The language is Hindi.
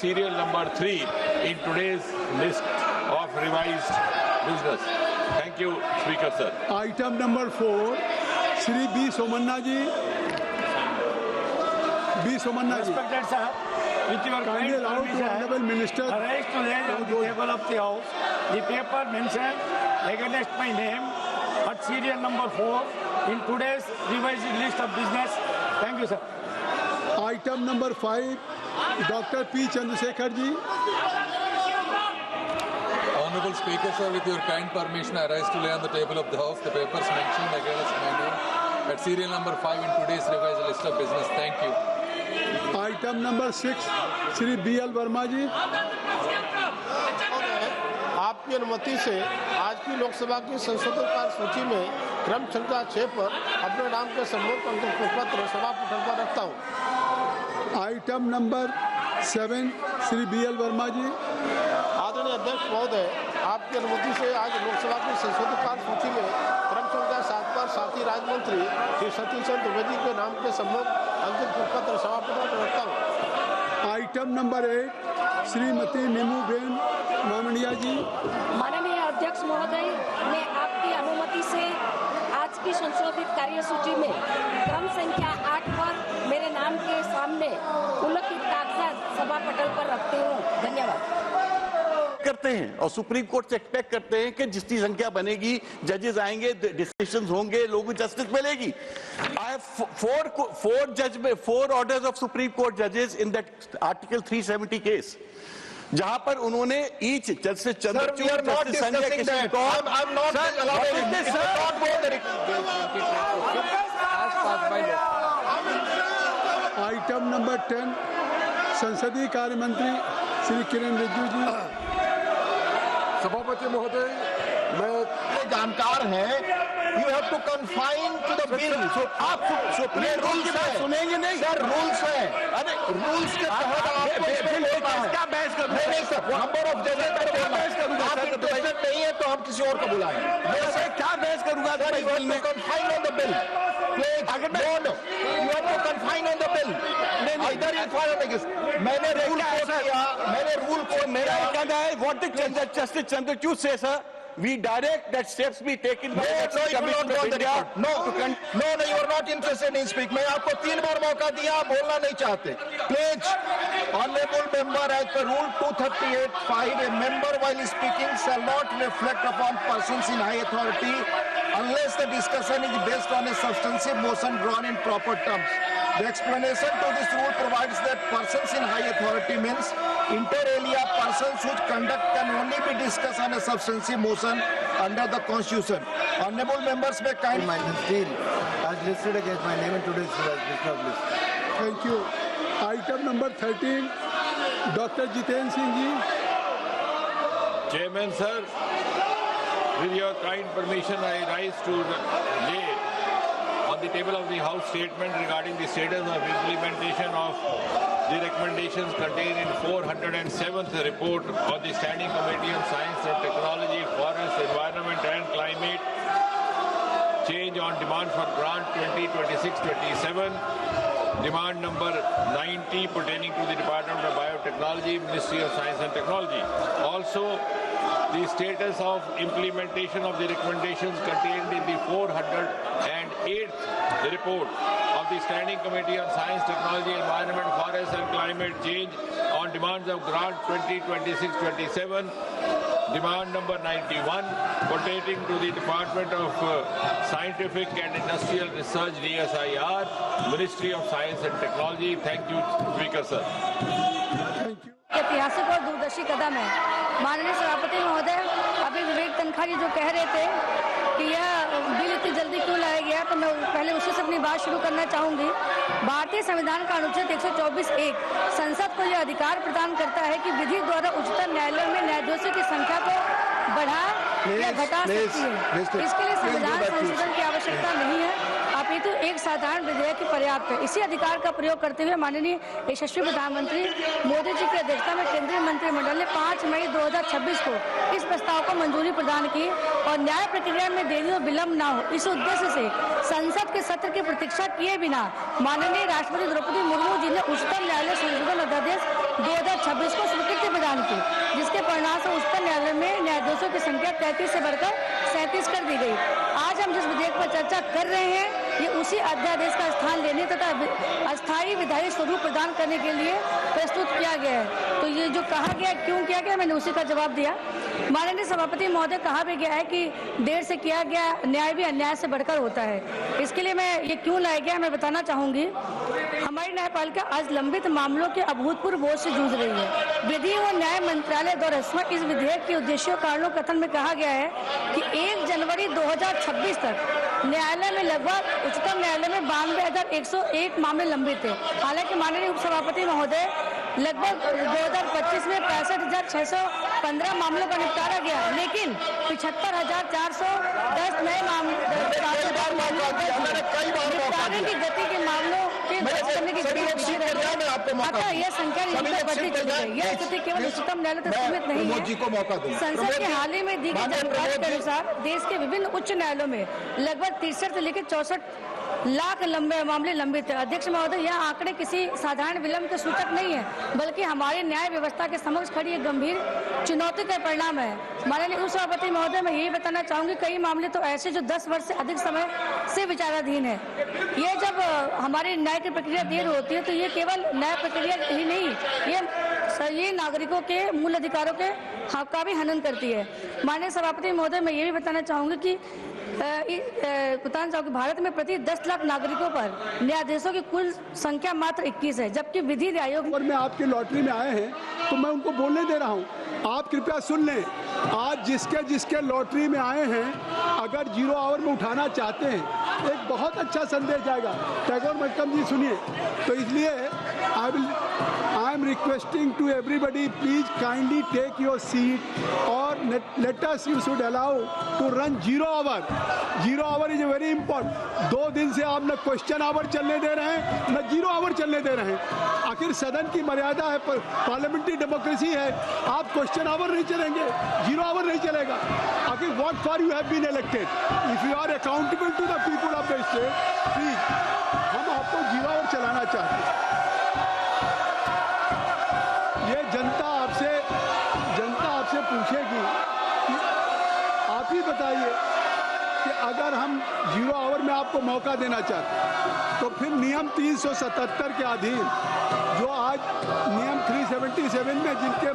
serial number 3 in today's list of revised business. Thank you, Speaker sir. Item number 4, Shri B. Somanna ji. B. Somanna ji. Respected sir, with your Kindly kind allow to permission, Honorable Minister. I rise to lay on the table of the House the paper mentioned against my name at serial number 4 in today's revised list of business. Thank you, sir. Item number 5, Dr. P. Chandrasekhar ji. Honorable Speaker, sir, with your kind permission, I rise to lay on the table of the House the papers mentioned against my name at serial number 5 in today's revised list of business. Thank you. Item number 6, Shri B. L. Verma ji. आपकी अनुमति से आज की लोकसभा की संशोधित कार्य सूची में क्रम संख्या 6 पर अपने नाम के सम्मुख अंकित प्रपत्र सभा पटल पर रखता हूँ। Item number 7, Shri B. L. Verma ji. आदरणीय अध्यक्ष महोदय, आपकी अनुमति से आज लोकसभा की संशोधित कार्य सूची में क्रम संख्या 7 पर साथी राज्य मंत्री श्री सतीश चंद्र द्विवेदी के नाम के सम्मुख अंकित प्रपत्र सभा पटल पर रखता हूँ। Item number 8, श्रीमती नीमू बेन मामनिया जी। माननीय अध्यक्ष महोदय, मैं आपकी अनुमति से आज की संशोधित कार्यसूची में क्रम संख्या 8 पर मेरे नाम के सामने उल्लिखित कागजात सभा पटल पर रखती हूँ। धन्यवाद। करते हैं और सुप्रीम कोर्ट से एक्सपेक्ट करते हैं कि जितनी संख्या बनेगी, जजेस आएंगे, डिसीजंस होंगे, लोगों को जस्टिस मिलेगी। I have four orders of supreme court जजेस इन दैट आर्टिकल 370 केस, जहां पर उन्होंने each justice Chandrachud, justice Sanjay Kishan Kaur, item number 10, संसदीय कार्य मंत्री श्री किरण रिजिजू जी। सभापति महोदय, मैं जानकार हैं, you have to confine to the bill. आप सुप्रीम रूल्स है, सुनेंगे नहीं सर, रूल्स है। अरे रूल्स के तहत क्या बहस कर रहे हैं सर? नंबर ऑफ जजेस पर बहस करूंगा सर, इंटरेस्टेड नहीं है तो हम किसी और को बुलाएं। मैं सर क्या बहस करूंगा sir? You have to confine on the bill. अगर no no, you have to confine on the bill. इधर ही फॉलो मैंने रूल को मेरा कहना है, व्हाट डिड जस्टिस चंद्रचूड़ से sir? We direct that steps be taken by the Commission of India. No, you are not interested in speak. मैं आपको 3 बार मौका दिया, आप बोलना नहीं चाहते. Please, honorable member, as per rule 238(5), a member while speaking shall not reflect upon persons in high authority unless the discussion is based on a substantive motion drawn in proper terms. The explanation to this rule provides that persons in high authority means inter alia persons whose conduct can only be discussed on a substantive motion under the Constitution. Honorable members may kindly still as listed against my name in today's list. Thank you. Item number 13, Dr. Jitendra Singh ji. Chairman sir, with your kind permission, I rise to lay on the table of the House statement regarding the status of implementation of the recommendations contained in 407th report of the Standing Committee on Science and Technology, Forest, Environment and Climate Change on demand for grant 2026-27, demand number 90 pertaining to the Department of Biotechnology, Ministry of Science and Technology. Also, the status of implementation of the recommendations contained in the 408th report of the Standing Committee on Science, Technology, Environment, Forest and Climate Change on demands of grant 2026-27, demand number 91 pertaining to the Department of Scientific and Industrial Research, DSIR, Ministry of Science and Technology. Thank you, Speaker sir. Thank you. ऐतिहासिक और दूरदर्शी कदम है। माननीय सभापति महोदय, अभी विवेक तनखा जी जो कह रहे थे कि यह बिल इतनी जल्दी क्यों लाया गया, तो मैं पहले उसी से अपनी बात शुरू करना चाहूंगी। भारतीय संविधान का अनुच्छेद 124(1) संसद को यह अधिकार प्रदान करता है कि विधि द्वारा उच्चतम न्यायालय में न्यायाधीशों की संख्या को बढ़ा या घटा सकती है। इसके लिए संविधान संशोधन की आवश्यकता नहीं है, अपितु एक साधारण विधेयक ही पर्याप्त है। इसी अधिकार का प्रयोग करते हुए माननीय यशस्वी प्रधानमंत्री मोदी जी की अध्यक्षता में केंद्रीय मंत्रिमंडल ने 5 मई 2026 को इस प्रस्ताव को मंजूरी प्रदान की और न्याय प्रक्रिया में देरी और विलंब न हो, इस उद्देश्य से संसद के सत्र की प्रतीक्षा किए बिना माननीय राष्ट्रपति द्रौपदी मुर्मू जी ने उच्चतम न्यायालय संशोधन अध्यादेश 2026 को स्वीकृति प्रदान की, जिसके परिणाम से उच्चतम न्यायालय में न्यायाधीशों की संख्या 33 से बढ़कर 37 कर दी गई। आज हम जिस विधेयक पर चर्चा कर रहे हैं ये उसी अध्यादेश का स्थान लेने तथा अस्थायी विधायी स्वरूप प्रदान करने के लिए प्रस्तुत किया गया है। तो ये जो कहा गया क्यों किया गया, मैंने उसी का जवाब दिया। माननीय सभापति महोदय, कहा भी गया है कि देर से किया गया न्याय भी अन्याय से बढ़कर होता है। इसके लिए मैं ये क्यों लाया गया मैं बताना चाहूंगी। हमारी न्यायपालिका आज लंबित मामलों के अभूतपूर्व बोझ से जूझ रही है। विधि और न्याय मंत्रालय द्वारा इस विधेयक के उद्देश्यों कारणों कथन में कहा गया है कि 1 जनवरी 2026 तक न्यायालय में लगभग उच्चतम न्यायालय में 92,101 मामले लंबित थे। हालांकि माननीय उपसभापति महोदय लगभग 2025 में 65,615 मामलों का निपटारा गया, लेकिन 75,410 नए निपटारे की गति के मामलों के दर्ज करने की गति अतः यह संख्या निरंतर बढ़ती चली गई। यह स्थिति केवल उच्चतम न्यायालय तक सीमित नहीं है। संसद के हाल ही में दी गई जानकारी के अनुसार देश के विभिन्न उच्च न्यायालयों में लगभग 63 से लेकर 64 लाख लंबे मामले लंबित है। अध्यक्ष महोदय, यह आंकड़े किसी साधारण विलंब के सूचक नहीं है, बल्कि हमारे न्याय व्यवस्था के समक्ष खड़ी एक गंभीर चुनौती का परिणाम है। माननीय उपसभापति महोदय, मैं यही बताना चाहूंगी, कई मामले तो ऐसे जो 10 वर्ष से अधिक समय से विचाराधीन है। ये जब हमारी न्याय की प्रक्रिया देर होती है तो ये केवल न्याय प्रक्रिया ही नहीं, ये नागरिकों के मूल अधिकारों के हक का भी हनन करती है। माननीय सभापति महोदय, मैं ये भी बताना चाहूंगी कि भारत में प्रति 10 लाख नागरिकों पर न्यायाधीशों की कुल संख्या मात्र 21 है, जबकि विधि आयोग और मैं आपकी लॉटरी में आए हैं तो मैं उनको बोलने दे रहा हूं, आप कृपया सुन लें। आज जिसके लॉटरी में आए हैं अगर 0 आवर में उठाना चाहते हैं, एक बहुत अच्छा संदेश जाएगा। टैगोर मैडम जी सुनिए, तो इसलिए I am requesting to everybody, please kindly take your seat or let us, you should allow to run 0 hour. 0 hour is very important. 2 दिन से आप न क्वेश्चन आवर चलने दे रहे हैं न 0 आवर चलने दे रहे हैं। आखिर सदन की मर्यादा है, पार्लियामेंट्री डेमोक्रेसी है, आप क्वेश्चन आवर नहीं चलेंगे, 0 आवर नहीं चलेगा। आखिर what for you have been elected, if you are accountable to the people of the state, please हम आपको 0 आवर चलाना चाहते हैं। ये जनता आपसे पूछेगी कि आप ही बताइए कि अगर हम 0 आवर में आपको मौका देना चाहते हैं तो फिर नियम 377 के अधीन जो आज नियम 377 में जिनके